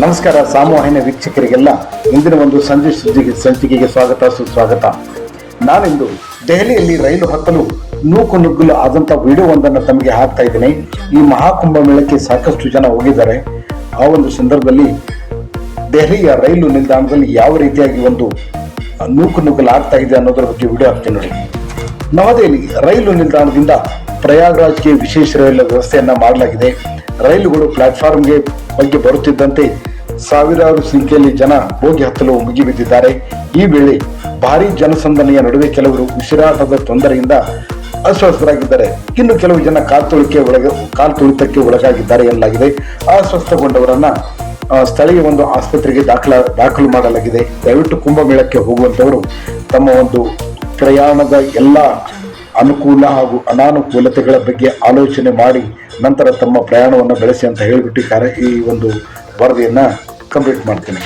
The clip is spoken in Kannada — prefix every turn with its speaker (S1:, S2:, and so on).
S1: ನಮಸ್ಕಾರ ಸಾಮೂಹಿಕ ವೀಕ್ಷಕರಿಗೆಲ್ಲ ಇಂದಿನ ಒಂದು ಸಂಜೆ ಸಂಚಿಕೆಗೆ ಸ್ವಾಗತ ಸುಸ್ವಾಗತ. ನಾನಿಂದು ದೆಹಲಿಯಲ್ಲಿ ರೈಲು ಹತ್ತಲು ನೂಕು ನುಗ್ಗಲು ಆದಂಥ ವಿಡಿಯೋವೊಂದನ್ನು ತಮಗೆ ಹಾಕ್ತಾ ಇದ್ದೀನಿ. ಈ ಮಹಾಕುಂಭ ಮೇಳಕ್ಕೆ ಸಾಕಷ್ಟು ಜನ ಹೋಗಿದ್ದಾರೆ. ಆ ಒಂದು ಸಂದರ್ಭದಲ್ಲಿ ದೆಹಲಿಯ ರೈಲು ನಿಲ್ದಾಣದಲ್ಲಿ ಯಾವ ರೀತಿಯಾಗಿ ಒಂದು ನೂಕು ನುಗ್ಗಲು ಆಗ್ತಾ ಇದೆ ಅನ್ನೋದ್ರ ಬಗ್ಗೆ ವಿಡಿಯೋ ಹಾಕ್ತೀನಿ ನೋಡಿ. ನವದೆಹಲಿ ರೈಲು ನಿಲ್ದಾಣದಿಂದ ಪ್ರಯಾಗ್ರಾಜ್ಗೆ ವಿಶೇಷ ರೈಲು ವ್ಯವಸ್ಥೆಯನ್ನ ಮಾಡಲಾಗಿದೆ. ರೈಲುಗಳು ಪ್ಲಾಟ್ಫಾರ್ಮ್ಗೆ ಬಗ್ಗೆ ಬರುತ್ತಿದ್ದಂತೆ ಸಾವಿರಾರು ಸಂಖ್ಯೆಯಲ್ಲಿ ಜನ ಬೋಗಿ ಹತ್ತಲು ಮುಗಿಬಿದ್ದಿದ್ದಾರೆ. ಈ ವೇಳೆ ಭಾರೀ ಜನಸಂದಣಿಯ ನಡುವೆ ಕೆಲವರು ಉಸಿರಾಟದ ತೊಂದರೆಯಿಂದ ಅಸ್ವಸ್ಥರಾಗಿದ್ದಾರೆ. ಇನ್ನು ಕೆಲವು ಜನ ಕಾಲ್ ತುಳಿತಕ್ಕೆ ಒಳಗಾಗಿದ್ದಾರೆ ಎನ್ನಲಾಗಿದೆ. ಅಸ್ವಸ್ಥಗೊಂಡವರನ್ನ ಸ್ಥಳೀಯ ಒಂದು ಆಸ್ಪತ್ರೆಗೆ ದಾಖಲು ಮಾಡಲಾಗಿದೆ. ದಯವಿಟ್ಟು ಕುಂಭಮೇಳಕ್ಕೆ ಹೋಗುವಂತವರು ತಮ್ಮ ಒಂದು ಪ್ರಯಾಣದ ಎಲ್ಲ ಅನುಕೂಲ ಹಾಗೂ ಅನಾನುಕೂಲತೆಗಳ ಬಗ್ಗೆ ಆಲೋಚನೆ ಮಾಡಿ ನಂತರ ತಮ್ಮ ಪ್ರಯಾಣವನ್ನು ಬೆಳೆಸಿ ಅಂತ ಹೇಳಿಬಿಟ್ಟಿದ್ದಾರೆ. ಈ ಒಂದು ವರದಿಯನ್ನ ಕಂಪ್ಲೀಟ್ ಮಾಡ್ತೀನಿ.